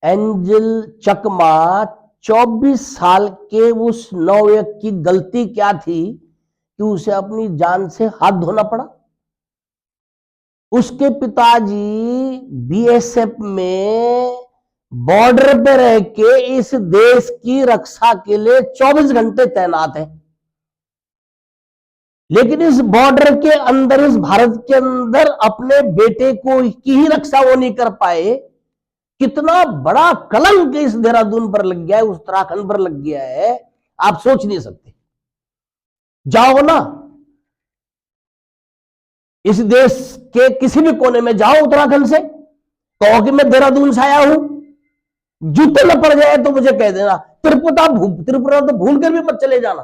Angel चकमा 24 साल के उस नवयुवक की गलती क्या थी कि उसे अपनी जान से हाथ धोना पड़ा। उसके पिताजी बीएसएफ में बॉर्डर पे रह के इस देश की रक्षा के लिए 24 घंटे तैनात है, लेकिन इस बॉर्डर के अंदर, इस भारत के अंदर अपने बेटे को की ही रक्षा वो नहीं कर पाए। कितना बड़ा कलंक इस देहरादून पर लग गया है, उत्तराखंड पर लग गया है, आप सोच नहीं सकते। जाओ ना, इस देश के किसी भी कोने में जाओ उत्तराखंड से, कहो कि मैं देहरादून से आया हूं, जूते में पड़ जाए तो मुझे कह देना। त्रिपुरा तो भूल कर भी मत चले जाना।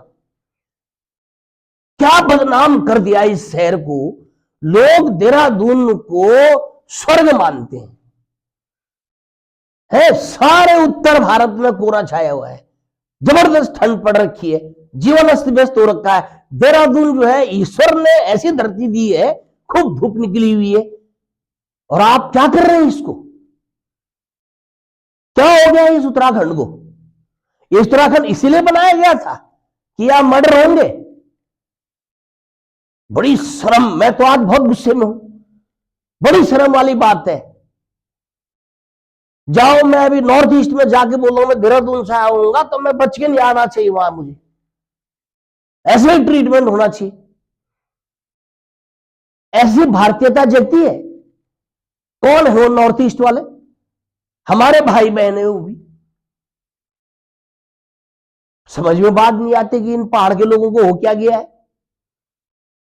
क्या बदनाम कर दिया इस शहर को। लोग देहरादून को स्वर्ग मानते हैं। सारे उत्तर भारत में कोहरा छाया हुआ है, जबरदस्त ठंड पड़ रखी है, जीवन अस्त व्यस्त हो रखा है। देहरादून जो है, ईश्वर ने ऐसी धरती दी है, खूब धूप निकली हुई है, और आप क्या कर रहे हैं इसको। क्या हो गया इस उत्तराखंड को। ये उत्तराखंड इसीलिए बनाया गया था कि यहां मर्डर होंगे। बड़ी शर्म, मैं तो आज बहुत गुस्से में हूं, बड़ी शर्म वाली बात है। जाओ, मैं अभी नॉर्थ ईस्ट में जाके बोलूंगा मैं देहरादून से आऊंगा, तो मैं बच के नहीं आना चाहिए वहां, मुझे ऐसे ही ट्रीटमेंट होना चाहिए। ऐसी भारतीयता जगती है। कौन है वो नॉर्थ ईस्ट वाले, हमारे भाई बहन है वो भी। समझ में बात नहीं आती कि इन पहाड़ के लोगों को हो क्या गया है,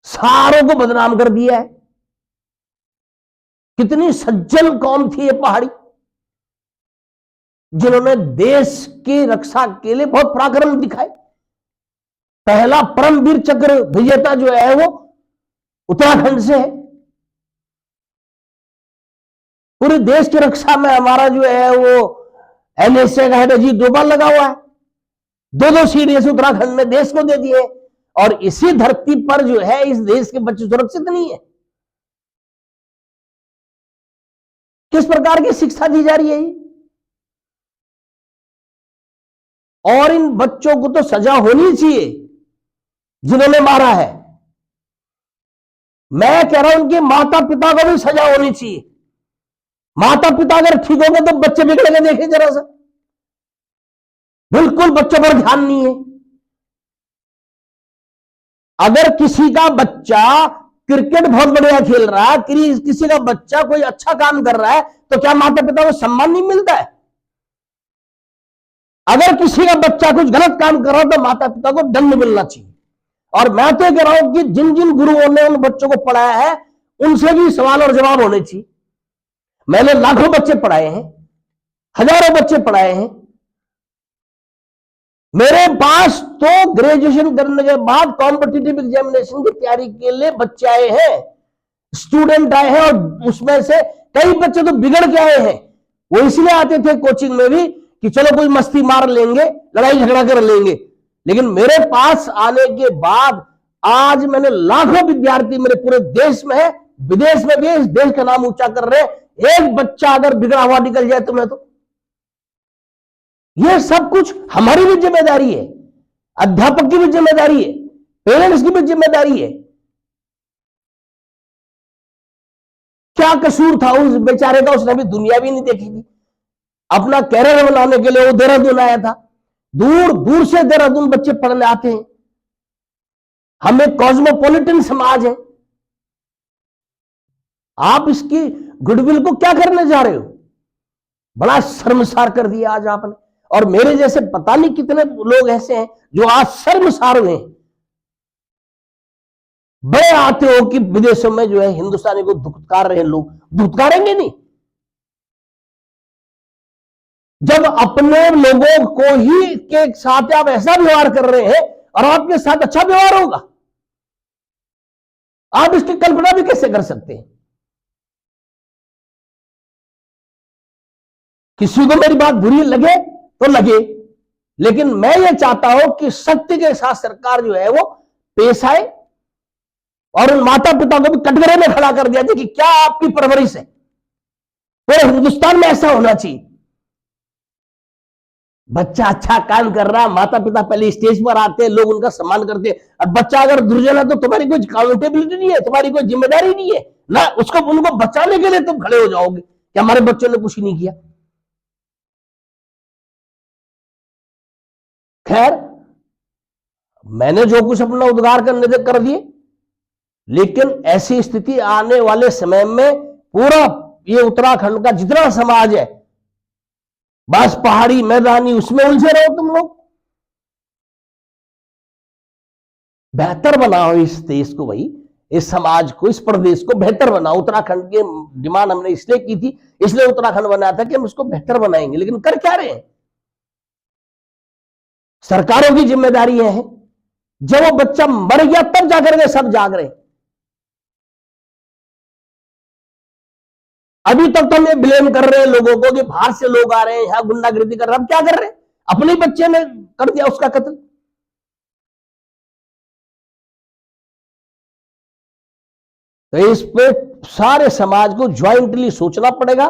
सारों को बदनाम कर दिया है। कितनी सज्जन कौम थी ये पहाड़ी, जिन्होंने देश की रक्षा के लिए बहुत पराक्रम दिखाए। पहला परमवीर चक्र विजेता जो है वो उत्तराखंड से है। पूरे देश की रक्षा में हमारा जो है वो एनएसए का हेड अजीत डोभाल लगा हुआ है। 2-2 सीडीएस उत्तराखंड में देश को दे दिए, और इसी धरती पर जो है इस देश के बच्चे सुरक्षित नहीं है। किस प्रकार की शिक्षा दी जा रही है ये? और इन बच्चों को तो सजा होनी चाहिए जिन्होंने मारा है। मैं कह रहा हूं उनके माता पिता को भी सजा होनी चाहिए। माता पिता अगर ठीक होंगे तो बच्चे बिगड़ेंगे, देखें जरा सा। बिल्कुल बच्चों पर ध्यान नहीं है। अगर किसी का बच्चा क्रिकेट बहुत बढ़िया खेल रहा है, किसी का बच्चा कोई अच्छा काम कर रहा है, तो क्या माता पिता को सम्मान नहीं मिलता है? अगर किसी का बच्चा कुछ गलत काम कर रहा है तो माता पिता को दंड मिलना चाहिए। और मैं तो कह रहा हूं कि जिन जिन गुरुओं ने उन बच्चों को पढ़ाया है, उनसे भी सवाल और जवाब होने चाहिए। मैंने लाखों बच्चे पढ़ाए हैं, हजारों बच्चे पढ़ाए हैं। मेरे पास तो ग्रेजुएशन करने के बाद कॉम्पिटिटिव एग्जामिनेशन की तैयारी के लिए बच्चे आए हैं, स्टूडेंट आए हैं, और उसमें से कई बच्चे तो बिगड़ के आए हैं। वो इसलिए आते थे कोचिंग में भी कि चलो कोई मस्ती मार लेंगे, लड़ाई झगड़ा कर लेंगे। लेकिन मेरे पास आने के बाद आज मैंने लाखों विद्यार्थी मेरे पूरे देश में है, विदेश में भी इस देश का नाम ऊंचा कर रहे हैं। एक बच्चा अगर बिगड़ा हुआ निकल जाए तो मैं तो, यह सब कुछ हमारी भी जिम्मेदारी है, अध्यापक की भी जिम्मेदारी है, पेरेंट्स की भी जिम्मेदारी है। क्या कसूर था उस बेचारे का, उसने भी दुनिया भी नहीं देखी थी। अपना कैरियर बनाने के लिए वो देहरादून आया था। दूर दूर से देहरादून बच्चे पढ़ने आते हैं। हम एक कॉस्मोपॉलिटन समाज है। आप इसकी गुडविल को क्या करने जा रहे हो? बड़ा शर्मसार कर दिया आज आपने। और मेरे जैसे पता नहीं कितने लोग ऐसे हैं जो आज शर्मसार हुए हैं। बड़े आते हो कि विदेशों में जो है हिंदुस्तानी को धुतकार रहे लोग, धुतकारेंगे नहीं। जब अपने लोगों को ही के साथ आप ऐसा व्यवहार कर रहे हैं और आपके साथ अच्छा व्यवहार होगा, आप इसकी कल्पना भी कैसे कर सकते हैं? किसी को मेरी बात बुरी लगे तो लगे, लेकिन मैं ये चाहता हूं कि सत्य के साथ सरकार जो है वो पेश आए, और उन माता पिता को भी कटघरे में खड़ा कर दिया जाए कि क्या आपकी परवरिश है। पूरे हिंदुस्तान में ऐसा होना चाहिए बच्चा अच्छा काम कर रहा, माता पिता पहले स्टेज पर आते हैं, लोग उनका सम्मान करते हैं। और बच्चा अगर दुर्जन है तो तुम्हारी कोई अकाउंटेबिलिटी नहीं है, तुम्हारी कोई जिम्मेदारी नहीं है ना, उसको उनको बचाने के लिए तुम खड़े हो जाओगे कि हमारे बच्चों ने कुछ नहीं किया। खैर, मैंने जो कुछ अपना उद्गार करने थे कर दिए, लेकिन ऐसी स्थिति आने वाले समय में पूरा ये उत्तराखंड का जितना समाज है, बस पहाड़ी मैदानी उसमें उलझे रहो तुम लोग। बेहतर बनाओ इस देश को भाई, इस समाज को, इस प्रदेश को बेहतर बनाओ। उत्तराखंड की डिमांड हमने इसलिए की थी, इसलिए उत्तराखंड बनाया था कि हम उसको बेहतर बनाएंगे, लेकिन कर क्या रहे हैं? सरकारों की जिम्मेदारी है। जब वो बच्चा मर गया तब जाकर के सब जाग रहे। अभी तक तो हम ये ब्लेम कर रहे हैं लोगों को कि बाहर से लोग आ रहे हैं, यहां गुंडागर्दी कर रहे हैं। अब क्या कर रहे हैं? अपने बच्चे ने कर दिया उसका कत्ल। तो इस पे सारे समाज को ज्वाइंटली सोचना पड़ेगा।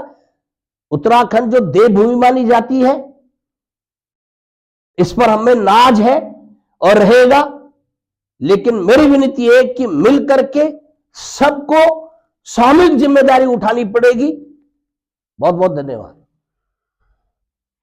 उत्तराखंड जो देवभूमि मानी जाती है, इस पर हमें नाज है और रहेगा, लेकिन मेरी विनती है कि मिलकर के सबको सामूहिक जिम्मेदारी उठानी पड़ेगी। बहुत बहुत धन्यवाद।